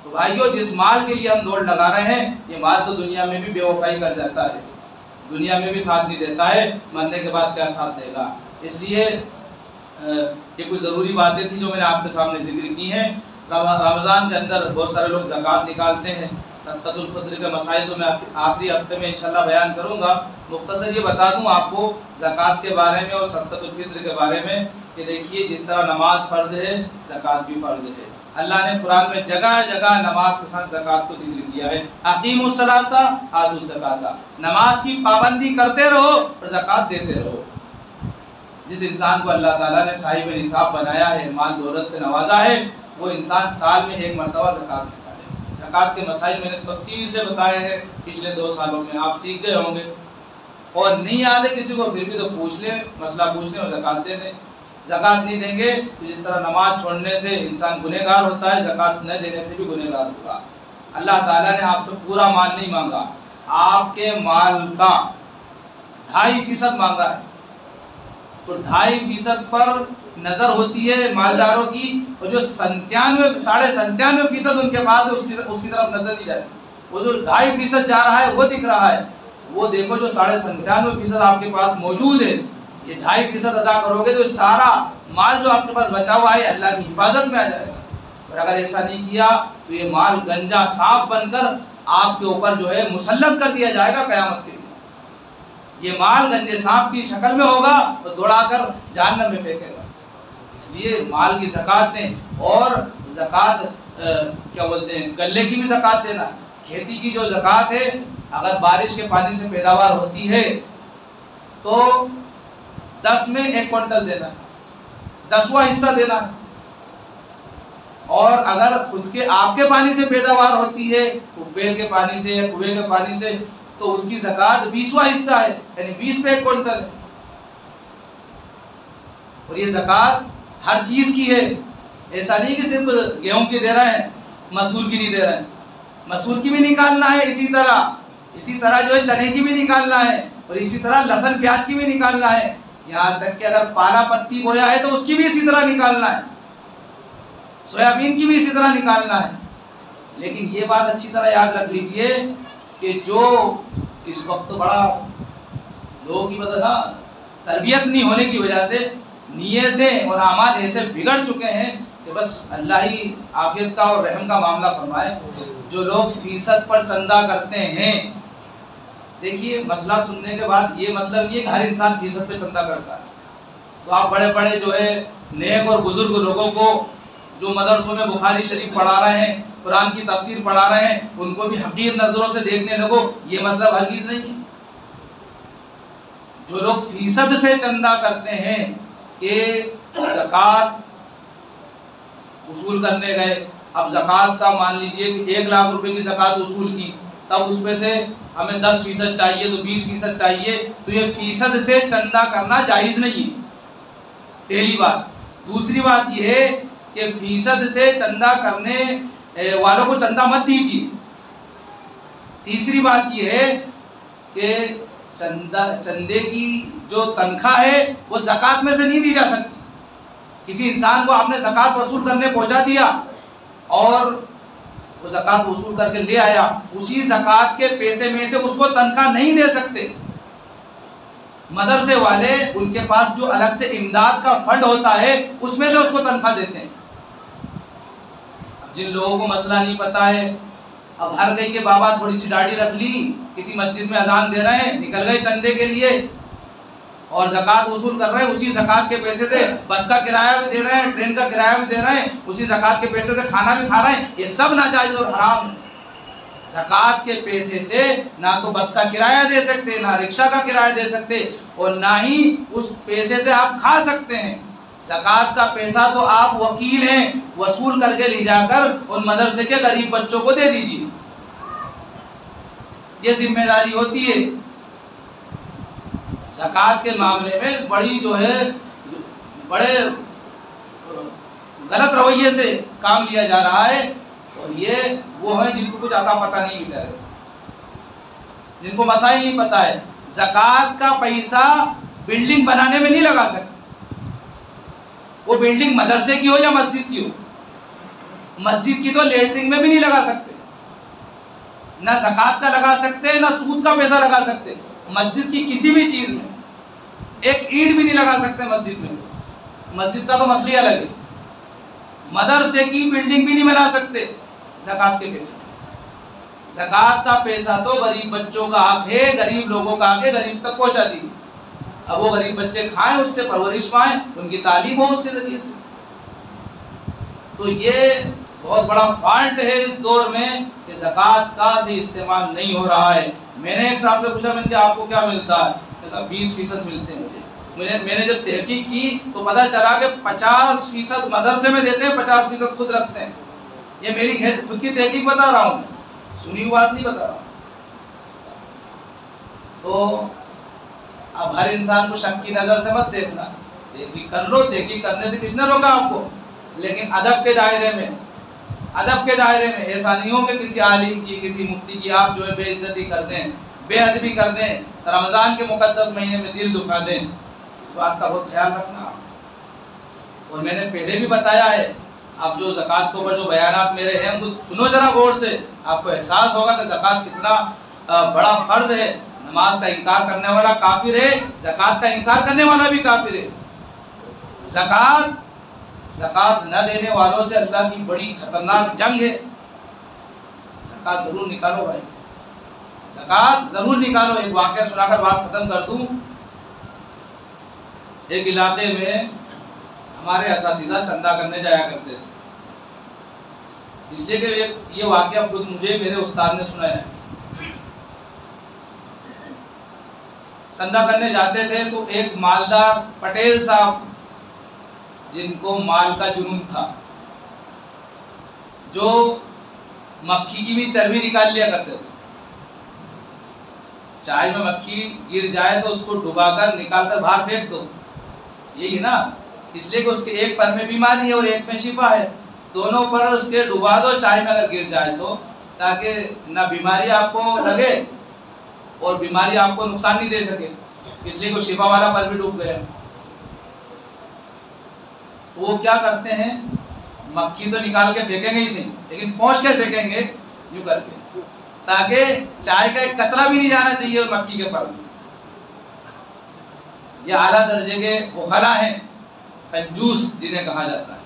तो भाइयों, जिस माल के लिए हम दौड़ लगा रहे हैं, ये माल तो दुनिया में भी बेवफाई कर जाता है, दुनिया में भी साथ नहीं देता है, मरने के बाद क्या साथ देगा। इसलिए ये कुछ ज़रूरी बातें थी जो मैंने आपके सामने जिक्र की हैं। रमज़ान के अंदर बहुत सारे लोग ज़कात निकालते हैं। सदक़तुल फ़ित्र के मसाइल तो मैं आखिरी हफ्ते में इंशाल्लाह बयान करूँगा। मुख्तसर ये बता दूँ आपको ज़कात के बारे में और सदक़तुल फ़ित्र के बारे में कि देखिए, जिस तरह नमाज फ़र्ज़ है, ज़कात भी फ़र्ज़ है। अल्लाह ने कुरान में जगह जगह नमाज के साथ ज़कात को जिक्र किया है। अक़ीमुस्सलाता आतुज़्ज़काता, नमाज की पाबंदी करते रहो और ज़कात देते रहो। जिस इंसान को अल्लाह ताला ने साहिब निसाब बनाया है, माल दौलत से नवाजा है, वो इंसान साल में एक मरतबा ज़कात निकाले। ज़कात के मसाइल मैंने तफसील से बताए हैं पिछले 2 सालों में, आप सीख गए होंगे। और नहीं याद है किसी को, फिर भी तो पूछ लें, मसला पूछ लें और ज़कात दे दें। ज़कात नहीं देंगे तो जिस तरह नमाज छोड़ने से इंसान गुनहगार होता है, ज़कात न देने से भी गुनहगार होगा। अल्लाह ताला ने आपसे पूरा माल नहीं मांगा, आपके माल का 2.5% मांगा है। तो 2.5% पर नजर होती है मालदारों की, और जो 97.5% उनके पास है उसकी तरफ नजर नहीं जाती। वो जो 2.5% जा रहा है वो दिख रहा है, वो देखो जो 97.5% आपके पास मौजूद है, ये 2.5% अदा करोगे तो सारा माल जो आपके पास बचा हुआ है अल्लाह की हिफाजत में आ जाएगा। और अगर ऐसा नहीं किया तो ये माल गंजा सांप बनकर आपके ऊपर जो है मुसल्लत कर दिया जाएगा क़यामत के दिन। ये माल गंजे सांप की शक्ल में होगा तो दौड़ाकर जहन्नम में फेंकेगा। इसलिए माल की ज़कात दें। और ज़कात क्या बोलते हैं, गल्ले की भी ज़कात देना। खेती की जो ज़कात है, अगर बारिश के पानी से पैदावार होती है तो 10 में 1 क्विंटल देना, 10वां हिस्सा देना। और अगर खुद के आपके पानी से पैदावार होती है, ट्यूबवेल के पानी से या कुएं के पानी से, तो उसकी ज़कात 20वां हिस्सा है, यानी 20 पे 1 क्विंटल है। और ये ज़कात हर चीज की है, ऐसा नहीं कि सिर्फ गेहूं की दे रहे हैं, मसूर की नहीं दे रहे हैं। मसूर की भी निकालना है, इसी तरह जो है चने की भी निकालना है, और इसी तरह लहसुन प्याज की भी निकालना है। यहाँ तक कि अगर पाला पत्ती बोया है तो उसकी भी इसी तरह निकालना है, सोयाबीन की भी इसी तरह निकालना है। लेकिन ये बात अच्छी तरह याद रख लीजिए कि जो इस वक्त बड़ा लोगों की मतलब तरबियत नहीं होने की वजह से नियतें और अमाल ऐसे बिगड़ चुके हैं कि बस अल्लाह ही आफियत का और रहम का मामला फरमाए। जो लोग फीसद पर चंदा करते हैं, देखिए मसला सुनने के बाद ये मतलब नहीं है कि हर इंसान फीसद पे चंदा करता है। तो आप बड़े बड़े जो है नेक और बुजुर्ग लोगों को जो मदरसों में बुखारी शरीफ पढ़ा रहे हैं, कुरान की तफसीर पढ़ा रहे हैं, उनको भी हकीर नजरों से देखने लगो, ये मतलब हरगिज नहीं है। जो लोग फीसद से चंदा करते हैं कि ज़कात उसूल करने गए, अब ज़कात का मान लीजिए कि 1 लाख रुपए की ज़कात उसूल की, तब उसमें से हमें 10% चाहिए तो 20% चाहिए, तो ये फीसद से चंदा करना जायज़ नहीं है, पहली बात। दूसरी बात यह है कि फीसद से चंदा करने वालों को चंदा मत दीजिए। तीसरी बात यह है कि चंदे की जो तनख्वाह है वो ज़कात में से नहीं दी जा सकती। किसी इंसान को आपने ज़कात वसूल करने पहुंचा दिया और वो ज़कात वसूल करके ले आया, उसी ज़कात के पैसे में से उसको तनख्वाह नहीं दे सकते। मदरसे वाले उनके पास जो अलग से इमदाद का फंड होता है उसमें से उसको तनख्वाह देते हैं। जिन लोगों को मसला नहीं पता है, अब हर कहीं के बाबा थोड़ी सी दाढ़ी रख ली, किसी मस्जिद में अजान दे रहे हैं, निकल गए चंदे के लिए और ज़कात वसूल कर रहे हैं। उसी ज़कात के पैसे से बस का किराया भी दे रहे हैं, ट्रेन का किराया भी दे रहे हैं, उसी ज़कात के पैसे से खाना भी खा रहे हैं। ये सब नाजायज़ और हराम है। ज़कात के पैसे से ना तो बस का किराया दे सकते, ना रिक्शा का किराया दे सकते, और ना ही उस पैसे से आप खा सकते हैं। ज़कात का पैसा तो आप वकील हैं, वसूल करके ले जाकर उन मदरसे के गरीब बच्चों को दे दीजिए, ये जिम्मेदारी होती है। ज़कात के मामले में बड़ी जो है बड़े गलत रवैये से काम लिया जा रहा है, और ये वो है जिनको कुछ आता पता नहीं, बेचारे जिनको मसाइल नहीं पता है। ज़कात का पैसा बिल्डिंग बनाने में नहीं लगा सकते, वो बिल्डिंग मदरसे की हो या मस्जिद की हो, मस्जिद की तो लेटरिन में भी नहीं लगा सकते, ना ज़कात का लगा सकते, ना सूद का पैसा लगा सकते। मस्जिद की किसी भी चीज़ में एक ईंट भी नहीं लगा सकते मस्जिद में। मस्जिद का तो मसला अलग है। मदरसे की बिल्डिंग भी नहीं बना सकते ज़कात के पैसे से। ज़कात का पैसा तो गरीब बच्चों का हक है, गरीब लोगों का हक है, गरीब तक पहुंचा दीजिए। अब वो गरीब बच्चे खाएं, उससे परवरिश पाएं, उनकी तालीम हो उसके जरिए से। तो ये बहुत बड़ा फॉल्ट है इस दौर में कि ज़कात का सही इस्तेमाल नहीं हो रहा है। मैंने एक साहब से पूछा, मैंने कहा आपको क्या मिलता है? कहता 20% मिलते हैं मुझे। मैंने जब तहकीक की तो पता चला कि 50% मदरसे में देते हैं, 50% खुद रखते हैं। ये मेरी खुद की तहकीक बता रहा हूँ, सुनी हुई बात नहीं बता रहा। तो अब हर इंसान को शक की नज़र से मत देखना, तहकीक कर लो, तहकीक करने से किसने रोका आपको, लेकिन अदब के दायरे में, अदब के दायरे में। ऐसा नहीं हो कि किसी आलिम की, किसी मुफ्ती की आप जो है बेइज्जती कर दें, बेअदबी कर दें, रमज़ान के मुकद्दस महीने में दिल दुखा दें। इस बात का बहुत ख्याल रखना। और मैंने पहले भी बताया है, आप जो ज़कात के ऊपर जो बयानात मेरे हैं उनको सुनो जरा गौर से, आपको एहसास होगा कि ज़कात कितना बड़ा फ़र्ज है। नमाज का इनकार करने वाला काफिर है, ज़कात का इनकार करने वाला भी काफिर है। ज़कात न देने वालों से अल्लाह की बड़ी खतरनाक जंग है। ज़कात जरूर निकालो भाई, ज़कात जरूर निकालो। एक वाक़या सुनाकर बात खत्म कर दूं। एक इलाके में हमारे असातिज़ा चंदा करने जाया करते थे, इसलिए कि ये वाक़या खुद मुझे मेरे उस्ताद ने सुनाया है। चंदा करने जाते थे तो एक मालदार पटेल साहब, जिनको माल का जुनून था, जो मक्खी की भी चर्बी निकाल लिया करते थे। चाय में मक्खी गिर जाए तो उसको डुबाकर निकालकर बाहर फेंक दो, यही ना। इसलिए कि उसके एक पर में बीमारी है और एक में शिफा है, दोनों पर उसके डुबा दो चाय में अगर गिर जाए तो, ताकि ना बीमारी आपको लगे और बीमारी आपको नुकसान नहीं दे सके। इसलिए को शिफा वाला पर भी डूब गया। तो वो क्या करते हैं, मक्खी तो निकाल के फेंकेंगे ही सही, लेकिन पहुंच के फेंकेंगे यूं करके, ताकि चाय का एक कतरा भी नहीं जाना चाहिए मक्खी के पर में। ये आला दर्जे के बुखला हैं, कंजूस जिन्हें कहा जाता है।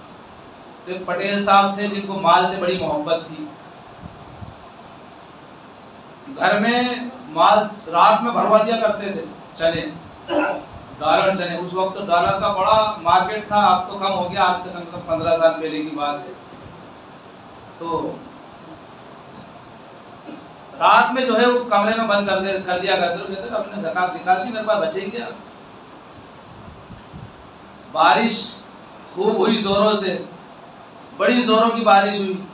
तो एक पटेल साहब थे जिनको माल से बड़ी मोहब्बत थी। घर में माल रात में भरवा दिया करते थे, चने, डॉलर चने। उस वक्त तो डॉलर का बड़ा मार्केट था, अब तो कम हो गया, आज से कम से कम 15 साल पहले की बात है। तो रात में जो है वो कमरे में बंद कर दिया करते थे, अपने ज़कात निकाल दी, मेरे पास बचेंगे। बारिश खूब हुई जोरों से, बड़ी जोरों की बारिश हुई,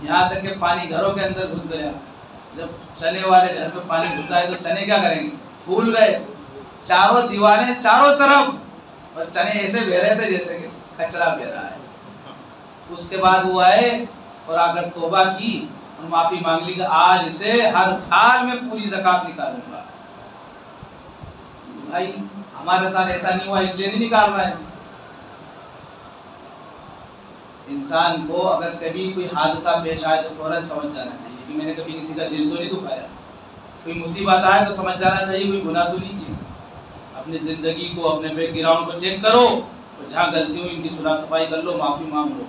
यहाँ तक कि पानी घरों के अंदर घुस गया। जब चने वाले घर में पानी घुसा है तो चने क्या करेंगे, फूल गए चारों दीवारें चारों तरफ, और चने ऐसे बह रहे थे जैसे कि कचरा बह रहा है। उसके बाद वो आए और आकर तौबा की और माफी मांग ली कि आज से हर साल में पूरी ज़कात निकालूंगा। भाई हमारे साथ ऐसा नहीं हुआ इसलिए नहीं निकाल रहे हैं। इंसान को अगर कभी कोई हादसा पेश आए तो फौरन समझ जाना चाहिए कि मैंने कभी किसी का दिल तो नहीं दुखाया। कोई मुसीबत आए तो समझ जाना चाहिए कोई गुनाह तो नहीं किया। अपनी ज़िंदगी को, अपने बैकग्राउंड को चेक करो, तो जहाँ गलती हुई इनकी सुलह सफाई कर लो, माफ़ी मांग लो।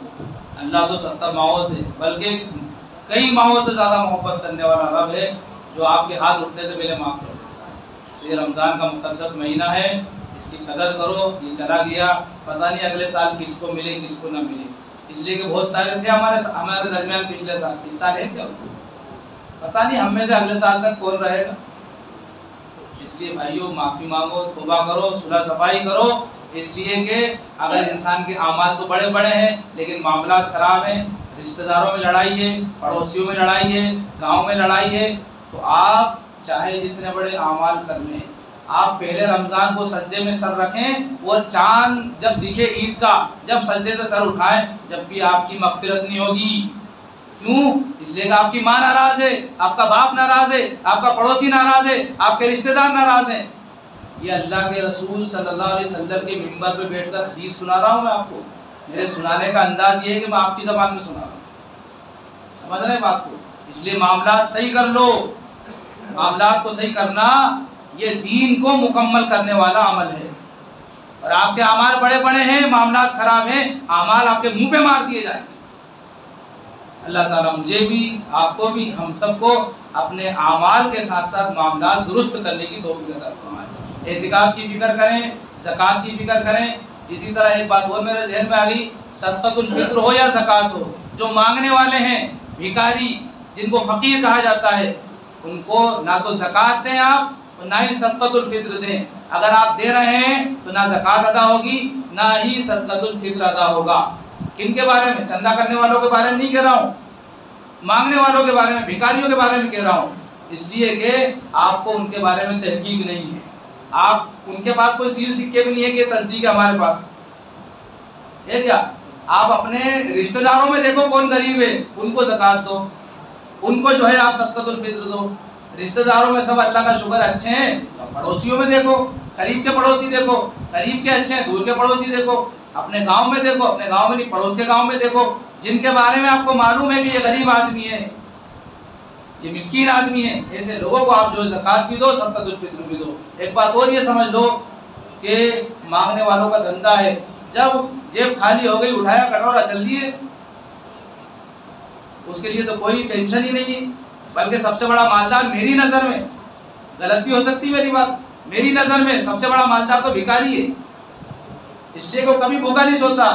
अल्लाह तो 70 माओं से, बल्कि कई माओं से ज़्यादा मोहब्बत करने वाला रब है, जो आपके हाथ उठने से पहले माफ़ कर देता है। ये रमज़ान का मुक़द्दस महीना है, इसकी कदर करो। ये चला गया, पता नहीं अगले साल किसको मिले किसको न मिले। इसलिए कि बहुत सारे थे हमारे दरमियान पिछले साल, इस साल है क्या पता नहीं, हम में से अगले साल तक कौन रहेगा। इसलिए भाइयों माफ़ी मांगो, तौबा करो, सुलह सफाई करो। इसलिए कि अगर इंसान के आमाल तो बड़े बड़े हैं लेकिन मामला खराब हैं, रिश्तेदारों में लड़ाई है, पड़ोसियों में लड़ाई है, गाँव में लड़ाई है, तो आप चाहे जितने बड़े आमाल कर लें, आप पहले रमज़ान को सजदे में सर रखें और चांद जब दिखे ईद का, जब सजदे से सर उठाएं, जब भी आपकी मग़फ़िरत नहीं होगी। क्यों? इसलिए कि आपकी माँ नाराज़ है, आपका बाप नाराज़ है, आपका पड़ोसी नाराज़ है, आपके रिश्तेदार नाराज़ हैं। ये अल्लाह के रसूल सल्लल्लाहु अलैहि वसल्लम के मिंबर पे बैठकर हदीस सुना रहा हूँ मैं आपको। मेरे सुनाने का अंदाज़ ये है कि मैं आपकी ज़बान में सुना रहा हूँ। समझ रहे हैं बात को? इसलिए मामला सही कर लो। मामला को सही करना ये दीन को मुकम्मल करने वाला अमल है। और आपके अमाल बड़े बड़े हैं, मामला खराब हैं, अमाल आपके मुंह पे मार दिए जाएंगे। अल्लाह ताला मुझे भी, आपको भी, हम सबको अपने अमाल के साथ साथ मामला दुरुस्त करने की तौफीक अता फरमाए। एतिकाफ की फिक्र करें, ज़कात की फिक्र करें। इसी तरह एक बात और मेरे ज़हन में आ गई, सदक़तुल फित्र हो या ज़कात हो, जो मांगने वाले हैं, भिखारी जिनको फ़कीर कहा जाता है, उनको ना तो ज़कात दें आप और ना ही सदक़तुल फित्र दें। अगर आप दे रहे हैं तो ना ज़कात अदा होगी, ना ही सदक़तुल फित्र अदा होगा। किनके बारे में? चंदा करने वालों के बारे में नहीं कह रहा हूँ, मांगने वालों के बारे में, भिखारियों के बारे में कह रहा हूँ। इसलिए कि आपको उनके बारे में तहकीक नहीं है, आप उनके पास कोई सील सिक्के भी नहीं है कि तस्दीक है हमारे पास है क्या? आप अपने रिश्तेदारों में देखो कौन गरीब है, उनको ज़कात दो, उनको जो है आप सदक़तुल फित्र दो। रिश्तेदारों में सब अल्लाह का शुक्र अच्छे हैं, तो पड़ोसियों में देखो, करीब के पड़ोसी देखो, करीब के अच्छे हैं, दूर के पड़ोसी देखो, अपने गांव में देखो, अपने गांव में नहीं पड़ोस के गांव में देखो, जिनके बारे में आपको मालूम है कि ये गरीब आदमी है, ये मिस्कीन आदमी है, ऐसे लोगों को आप जो ज़कात भी दो, सदक़तुल फित्र भी दो। एक बात और ये समझ लो कि मांगने वालों का धंधा है, जब जेब खाली हो गई उठाया कटोरा चल दिए, उसके लिए तो कोई टेंशन ही नहीं है। बल्कि सबसे बड़ा मालदार मेरी नज़र में, गलत भी हो सकती मेरी बात, मेरी नज़र में सबसे बड़ा मालदार तो भिखारी है। इसलिए वो कभी भूखा नहीं सोता,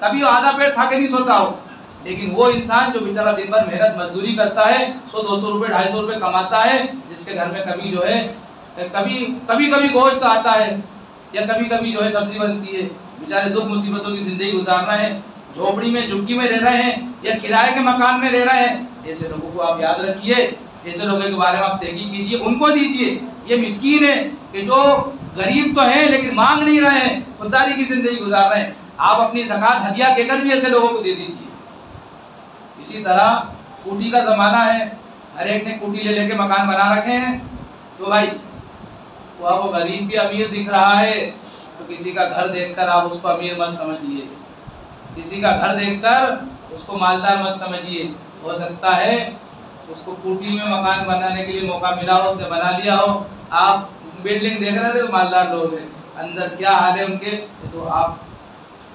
कभी आधा पेट खा के नहीं सोता हो, लेकिन वो इंसान जो बेचारा दिन भर मेहनत मजदूरी करता है, 100-200 रुपये 250 रुपये कमाता है, जिसके घर में कभी जो है कभी गोश्त आता है या कभी कभी जो है सब्जी बनती है, बेचारे दुख मुसीबतों की जिंदगी गुजार रहे हैं, झोपड़ी में झुग्गी में रह रहे हैं या किराए के मकान में रह रहे हैं। ऐसे लोगों को आप याद रखिए, ऐसे लोगों के बारे में आप तहकीक कीजिए, उनको दीजिए। ये मिस्कीन है कि जो गरीब तो है लेकिन मांग नहीं रहे हैं, खुददारी की जिंदगी गुजार रहे हैं, आप अपनी ज़कात हदिया देकर भी ऐसे लोगों को दे दीजिए। इसी तरह कूटी का ज़माना है, हर एक ने कूटी ले लेके मकान बना रखे हैं, तो भाई तो अब वो गरीब भी अमीर दिख रहा है, तो किसी का घर देखकर आप उसको अमीर मत समझिए, किसी का घर देखकर उसको मालदार मत समझिए। हो सकता है उसको कूटी में मकान बनाने के लिए मौका मिला हो, उसने बना लिया हो, आप बिल्डिंग देख रहे थे तो मालदार लोग हैं, अंदर क्या हाल है उनके, तो आप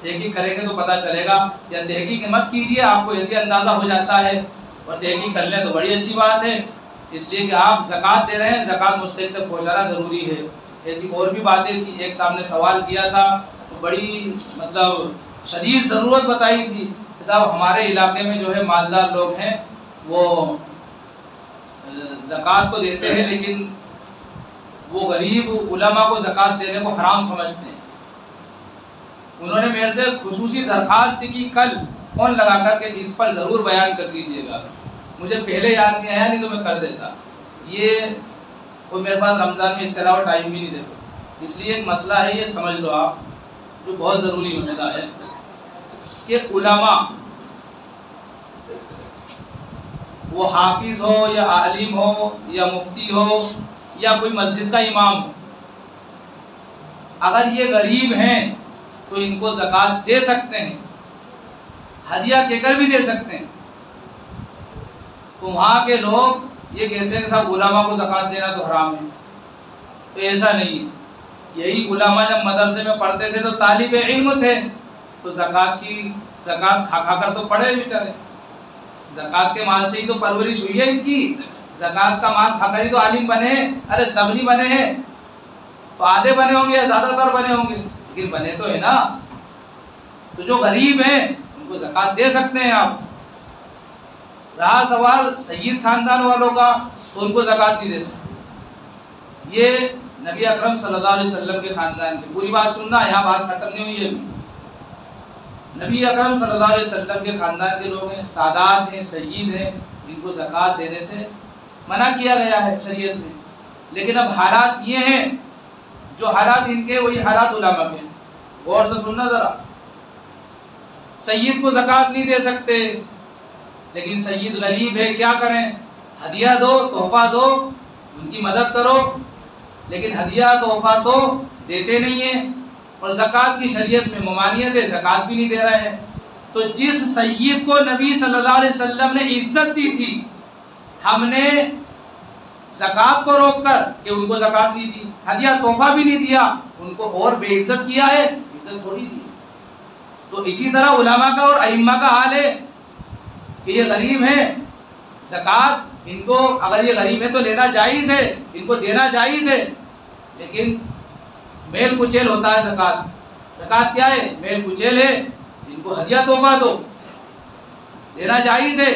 तहकीक करेंगे तो पता चलेगा। या तहकीक मत कीजिए, आपको ऐसे अंदाज़ा हो जाता है, और तहकीक कर लें तो बड़ी अच्छी बात है। इसलिए कि आप ज़कात दे रहे हैं, ज़कात मुस्तहिक़ तक पहुँचाना ज़रूरी है। ऐसी और भी बातें थी, एक सामने सवाल किया था तो बड़ी मतलब शदीद ज़रूरत बताई थी, साहब हमारे इलाके में जो है मालदार लोग हैं, वो ज़कात तो देते हैं लेकिन वो गरीब उलमा को ज़कात देने को हराम समझते हैं। उन्होंने मेरे से खुसूसी दरख्वास्त की, कल फ़ोन लगा कर के इस पर ज़रूर बयान कर दीजिएगा, मुझे पहले याद नहीं आया, नहीं तो मैं कर देता। ये और मेरे पास रमज़ान में इसके अलावा टाइम भी नहीं देता, इसलिए एक मसला है, ये समझ लो आप, जो बहुत ज़रूरी मसला है कि उलमा, वो हाफिज़ हो या आलिम हो या मुफ्ती हो या कोई मस्जिद का इमाम हो, अगर ये गरीब हैं तो इनको ज़कात दे सकते हैं, हदिया देकर भी दे सकते हैं। तो वहाँ के लोग ये कहते हैं कि साहब उलमा को ज़कात देना तो हराम है, तो ऐसा नहीं है। यही उलमा जब मदरसे में पढ़ते थे तो तालिब इल्म थे, तो ज़कात खा कर तो पढ़े बेचारे, ज़कात के माल से ही तो परवरिश हुई है इनकी, ज़कात का माल खाकर ही तो आलिम बने। अरे सब नहीं बने हैं, तो आधे बने होंगे या ज़्यादातर बने होंगे, लेकिन बने तो है ना। तो जो गरीब हैं उनको ज़कात दे सकते हैं आप। रहा सवाल सय्यद खानदान वालों का, तो उनको ज़कात नहीं दे सकते। ये नबी अकरम सल्लल्लाहु अलैहि वसल्लम के खानदान की, पूरी बात सुनना, यहाँ बात खत्म नहीं हुई है। नबी अकरम सल्लल्लाहु अलैहि वसल्लम के खानदान के लोग हैं, सादात हैं, सय्यद हैं, इनको ज़कात देने से मना किया गया है शरीयत में। लेकिन अब हालात ये हैं, जो हालात इनके वही हालात उलमा के। गौर से सुनना ज़रा, सय्यद को ज़कात नहीं दे सकते, लेकिन सय्यद गरीब है, क्या करें? हदिया दो, तोहफा दो, उनकी मदद करो, लेकिन हदिया तोहफा तो देते नहीं है, और ज़कात की शरीयत में ममानियत है, ज़कात भी नहीं दे रहे हैं। तो जिस सैयद को नबी सल्लल्लाहु अलैहि वसल्लम ने इज्जत दी थी, हमने ज़कात को रोककर कि उनको ज़कात नहीं दी, हदिया तोहफा भी नहीं दिया, उनको और बेइज्जत किया है, इज्जत थोड़ी दी। तो इसी तरह उलमा का और अइम्मा का हाल है कि ये गरीब है, ज़कात इनको, अगर ये गरीब है तो लेना जायज़ है, इनको देना जायज़ है, लेकिन मेल कुचेल होता है ज़कात। ज़कात क्या है? मेल कुचेल है, इनको हदिया तोहफा दो, देना जायज़ है,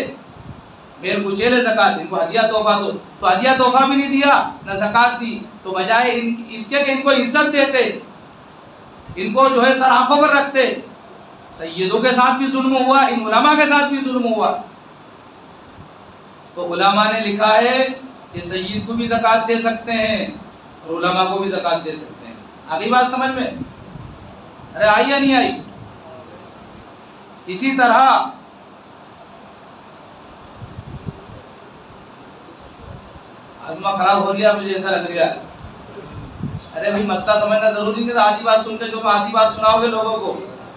मेल कुचेल है ज़कात, इनको हदिया तोहफा दो। तो हदिया तोहफा भी नहीं दिया, न ज़कात दी, तो बजाय इसके कि इनको इज्जत देते, इनको जो है सर आंखों पर रखते। सैयदों के साथ भी जुल्म हुआ, इन उलमा के साथ भी जुल्म हुआ। तो उलमा ने लिखा है कि सैयद को भी ज़कात दे सकते हैं और उलमा को भी ज़कात दे सकते हैं। आगे बात समझ में? अरे आई या नहीं आई? इसी तरह आज़मा खराब हो गया, मुझे ऐसा लग रहा है। अरे भाई मसला समझना जरूरी नहीं, आधी बात सुन के जो आधी बात सुनाओगे लोगों को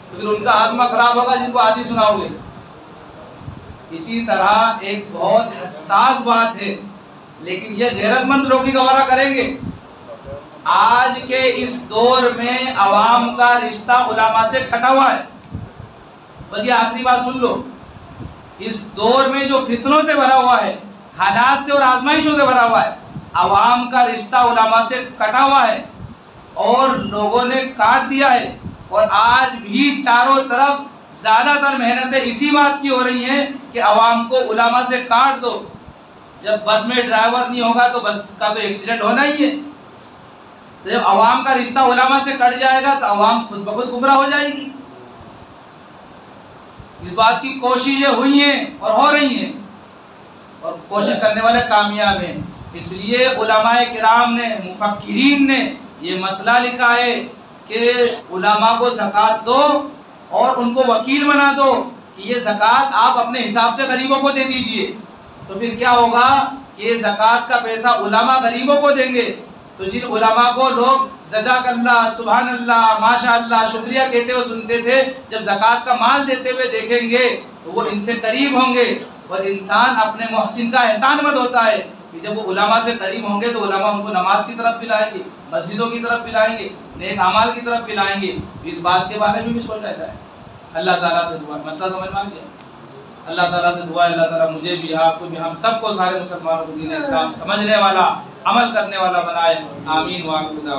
तो फिर उनका आज़मा खराब होगा जिनको आधी सुनाओगे। इसी तरह एक बहुत हसास बात है, लेकिन ये गैरतमंद लोग ही गवारा करेंगे। आज के इस दौर में अवाम का रिश्ता उलमा से कटा हुआ है। बस ये आखिरी बात सुन लो, इस दौर में जो फितनों से भरा हुआ है, हालात से और आजमाइशों से भरा हुआ है, अवाम का रिश्ता उलमा से कटा हुआ है और लोगों ने काट दिया है। और आज भी चारों तरफ ज्यादातर मेहनतें इसी बात की हो रही हैं कि अवाम को उलमा से काट दो। जब बस में ड्राइवर नहीं होगा तो बस का तो एक्सीडेंट होना ही है। तो जब अवाम का रिश्ता उलमा से कट जाएगा तो अवाम खुद ब खुद गुमराह हो जाएगी। इस बात की कोशिशें हुई हैं और हो रही हैं और कोशिश करने वाले कामयाब हैं। इसलिए उलमाए किराम ने, मुफक्किरीन ने ये मसला लिखा है कि उलमा को ज़कात दो और उनको वकील बना दो कि ये ज़कात आप अपने हिसाब से गरीबों को दे दीजिए। तो फिर क्या होगा कि ये ज़कात का पैसा उलमा गरीबों को देंगे। तो जिन उलमा को लोग जज़ाकल्लाह, सुभान अल्लाह, माशाअल्लाह, शुक्रिया कहते हुए सुनते थे, जब ज़कात का माल देते हुए देखेंगे तो वो इनसे करीब होंगे। और इंसान अपने मोहसिन का एहसानमंद होता है कि जब वो उलमा से करीब होंगे तो उलमा उनको नमाज की तरफ पिलाएंगे, मस्जिदों की तरफ पिलाएंगे, नेक अमाल की तरफ पिलाएंगे। इस बात के बारे में भी सोचा जाए। अल्लाह ताला से दुआ, मसला समझ में आ गया? अल्लाह ताला से दुआ, अल्लाह ताला मुझे भी, आपको भी, हम सबको, सारे मुसलमानों को दीन इस्लाम समझने वाला, अमल करने वाला बनाए। आमीन। वाक़िदा।